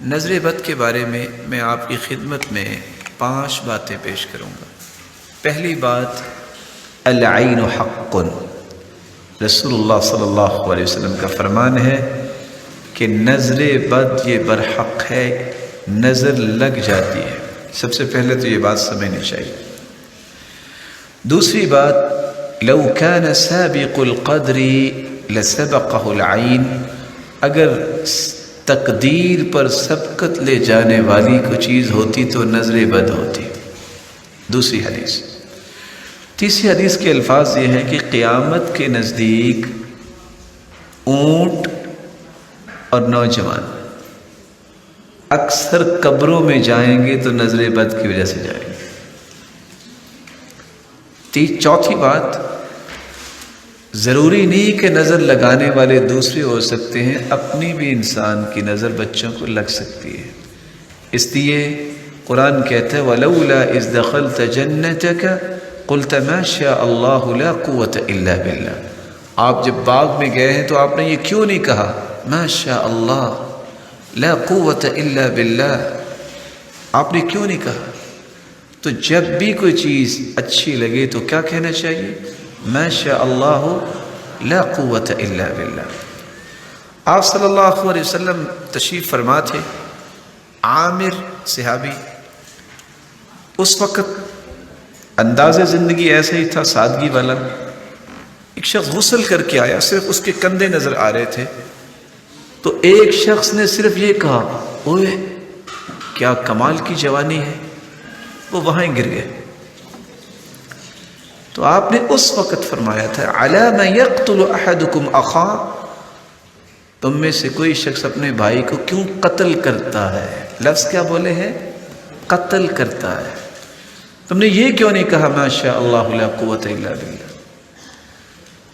نظر بد کے بارے میں میں آپ کی خدمت میں 5 باتیں پیش کروں گا۔ پہلی بات، العین حق، رسول اللہ صلی اللہ علیہ وسلم کا فرمان ہے کہ نظر بد یہ برحق ہے، نظر لگ جاتی ہے۔ سب سے پہلے تو یہ بات سمجھنی چاہیے۔ دوسری بات، لو کان سابق القدر لسبقہ العین، اگر تقدیر پر سبقت لے جانے والی کوئی چیز ہوتی تو نظر بد ہوتی۔ دوسری حدیث۔ تیسری حدیث کے الفاظ یہ ہیں کہ قیامت کے نزدیک اونٹ اور نوجوان اکثر قبروں میں جائیں گے تو نظر بد کی وجہ سے جائیں گے۔ چوتھی بات، ضروری نہیں کہ نظر لگانے والے دوسرے ہو سکتے ہیں، اپنی بھی انسان کی نظر بچوں کو لگ سکتی ہے۔ اس لیے قرآن کہتا ہے وَلَوْلَا إِذْ دَخَلْتَ جَنَّتَكَ قُلْتَ مَا شَاءَ اللَّهُ لَا قُوَّةَ إِلَّا بِاللَّهِ، آپ جب باغ میں گئے ہیں تو آپ نے یہ کیوں نہیں کہا مَا شَاءَ اللَّهُ لَا قُوَّةَ إِلَّا بِاللَّهِ، آپ نے کیوں نہیں کہا؟ تو جب بھی کوئی چیز اچھی لگے تو کیا کہنا چاہیے؟ ما شاء اللہ لا قوت الا باللہ۔ آپ صلی اللہ علیہ وسلم تشریف فرما تھے، عامر صحابی، اس وقت انداز زندگی ایسا ہی تھا، سادگی والا۔ ایک شخص غسل کر کے آیا، صرف اس کے کندھے نظر آ رہے تھے، تو ایک شخص نے صرف یہ کہا اوئے کیا کمال کی جوانی ہے، وہ وہاں گر گئے۔ تو آپ نے اس وقت فرمایا تھا عَلَى مَن يَقْتُلُ أَحَدُكُمْ أَخَاهُ، تم میں سے کوئی شخص اپنے بھائی کو کیوں قتل کرتا ہے؟ لفظ کیا بولے ہیں؟ قتل کرتا ہے۔ تم نے یہ کیوں نہیں کہا ما شاء اللہ لا قوت الا باللہ؟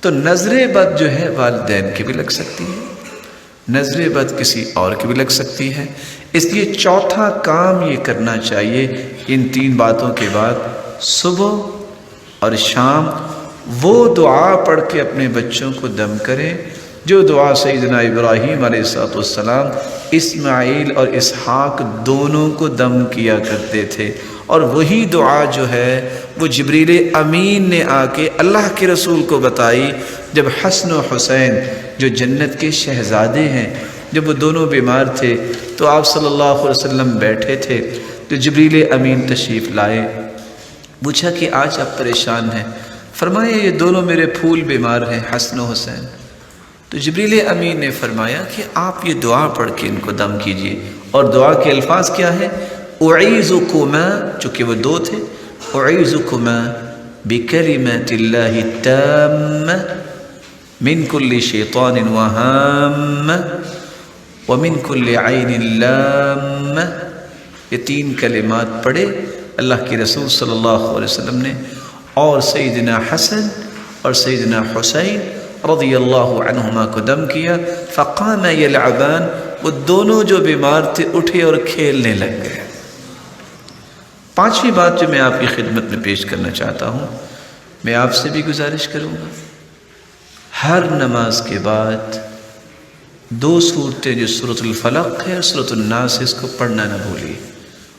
تو نظر بد جو ہے والدین کی بھی لگ سکتی ہے، نظر بد کسی اور کی بھی لگ سکتی ہے۔ اس لیے چوتھا کام یہ کرنا چاہیے ان 3 باتوں کے بعد، صبح اور شام وہ دعا پڑھ کے اپنے بچوں کو دم کریں جو دعا سیدنا ابراہیم علیہ السلام اسماعیل اور اسحاق دونوں کو دم کیا کرتے تھے، اور وہی دعا جو ہے وہ جبریل امین نے آ کے اللہ کے رسول کو بتائی جب حسن و حسین جو جنت کے شہزادے ہیں، جب وہ دونوں بیمار تھے تو آپ صلی اللہ علیہ وسلم بیٹھے تھے تو جبریل امین تشریف لائے، پوچھا کہ آج آپ پریشان ہیں؟ فرمایا یہ دونوں میرے پھول بیمار ہیں، حسن و حسین۔ تو جبریل امین نے فرمایا کہ آپ یہ دعا پڑھ کے ان کو دم کیجئے، اور دعا کے الفاظ کیا ہے؟ اعیذکما، چونکہ وہ 2 تھے، اعیذکما بکلمات اللہ التامہ من کل شیطان وہامہ ومن کل عین لامہ۔ یہ 3 کلمات پڑھے اللہ کے رسول صلی اللہ علیہ وسلم نے، اور سیدنا حسن اور سیدنا حسین رضی اللہ عنہما کو دم کیا۔ فقام یلعبان، وہ دونوں جو بیمار تھے اٹھے اور کھیلنے لگ گئے۔ 5ویں بات جو میں آپ کی خدمت میں پیش کرنا چاہتا ہوں، میں آپ سے بھی گزارش کروں گا، ہر نماز کے بعد 2 صورتیں جو سورۃ الفلق ہے اور سورۃ الناس، اس کو پڑھنا نہ بھولیے۔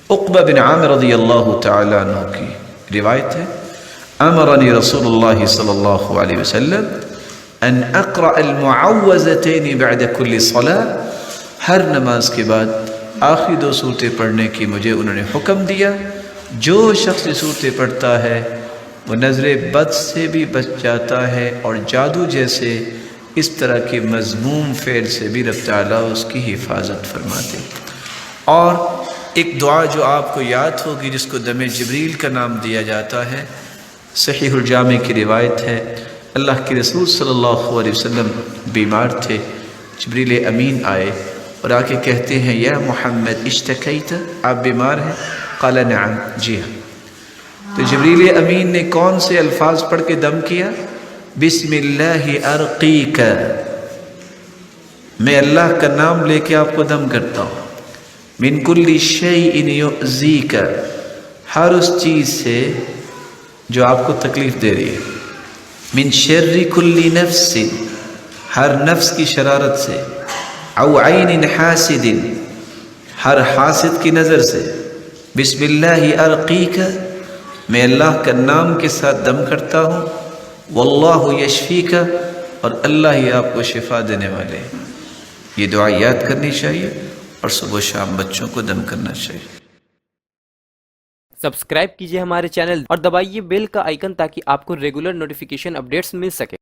عقبہ بن عامر رضی اللہ تعالی عنہ کی روایت ہے، امرنی رسول اللہ صلی اللہ علیہ وسلم ان اقرأ المعوذتین بعد کل صلاة، ہر نماز کے بعد آخری 2 صورتیں پڑھنے کی مجھے انہوں نے حکم دیا۔ جو شخص یہ صورتیں پڑھتا ہے وہ نظر بد سے بھی بچ جاتا ہے، اور جادو جیسے اس طرح کے مذموم فعل سے بھی رب تعالیٰ اس کی حفاظت فرماتے۔ اور ایک دعا جو آپ کو یاد ہوگی جس کو دم جبریل کا نام دیا جاتا ہے، صحیح الجامع کی روایت ہے، اللہ کے رسول صلی اللہ علیہ وسلم بیمار تھے، جبریل امین آئے اور آ کے کہتے ہیں یا محمد اشتکیت، آپ بیمار ہیں؟ قال نعم، جی ہاں۔ تو جبریل امین نے کون سے الفاظ پڑھ کے دم کیا؟ بسم اللہ ارقیک، میں اللہ کا نام لے کے آپ کو دم کرتا ہوں۔ من کل شیء یؤذیک، ہر اس چیز سے جو آپ کو تکلیف دے رہی ہے۔ من شر کل نفس، ہر نفس کی شرارت سے۔ او عین حاسد، ہر حاسد کی نظر سے بسم اللہ ارقیک، میں اللہ کا نام کے ساتھ دم کرتا ہوں، واللہ یشفیک، اور اللہ ہی آپ کو شفا دینے والے ہیں۔ یہ دعا یاد کرنی چاہیے اور صبح و شام بچوں کو دم کرنا چاہیے۔ سبسکرائب کیجئے ہمارے چینل اور دبائیے بیل کا آئیکن تاکہ آپ کو ریگولر نوٹیفیکیشن اپڈیٹس مل سکے۔